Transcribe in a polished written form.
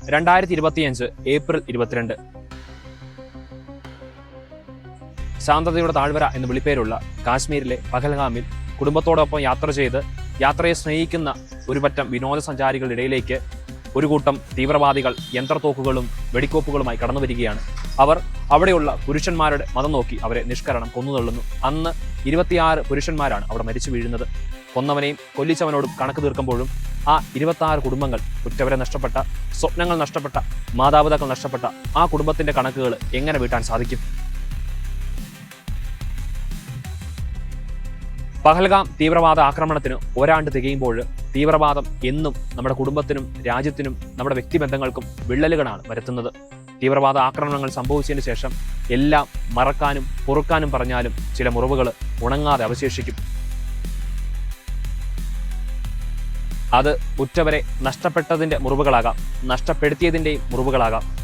2025 April 22. ശാന്തതയുടെ താഴ്വര എന്ന് വിളിപ്പേരുള്ള കാശ്മീരിലെ പഹൽഗാമിൽ കുടുംബത്തോടൊപ്പം യാത്ര ചെയ്ത് യാത്രയെ സ്നേഹിക്കുന്ന ഒരു പറ്റം വിനോദസഞ്ചാരികളുടെ ഇടയിലേക്ക് ഒരു കൂട്ടം തീവ്രവാദികൾ യന്ത്രത്തോക്കുകളും വെടിക്കോപ്പുകളുമായി കടന്നു വരികയാണ്. അവർ അവിടെയുള്ള പുരുഷന്മാരുടെ മതം നോക്കി അവരെ നിഷ്കരണം കൊന്നുതള്ളുന്നു. അന്ന് 26 പുരുഷന്മാരാണ് അവിടെ മരിച്ചു വീഴുന്നത്. കൊന്നവനെയും കൊല്ലിച്ചവനോടും കണക്ക് തീർക്കുമ്പോഴും ആ 26 കുടുംബങ്ങൾ, ഉറ്റവരെ നഷ്ടപ്പെട്ട, സ്വപ്നങ്ങൾ നഷ്ടപ്പെട്ട, മാതാപിതാക്കൾ നഷ്ടപ്പെട്ട ആ കുടുംബത്തിന്റെ കണക്കുകൾ എങ്ങനെ വീട്ടാൻ സാധിക്കും? പഹൽഗാം തീവ്രവാദ ആക്രമണത്തിന് ഒരാണ്ട് തികയുമ്പോൾ തീവ്രവാദം എന്നും നമ്മുടെ കുടുംബത്തിനും രാജ്യത്തിനും നമ്മുടെ വ്യക്തിബന്ധങ്ങൾക്കും വിള്ളലുകളാണ് വരുത്തുന്നത്. തീവ്രവാദ ആക്രമണങ്ങൾ സംഭവിച്ചതിന് ശേഷം എല്ലാം മറക്കാനും പൊറുക്കാനും പറഞ്ഞാലും ചില മുറിവുകൾ ഉണങ്ങാതെ അവശേഷിക്കും. അത് ഉറ്റവരെ നഷ്ടപ്പെട്ടതിൻ്റെ മുറിവുകളാകാം, നഷ്ടപ്പെടുത്തിയതിൻ്റെയും മുറിവുകളാകാം.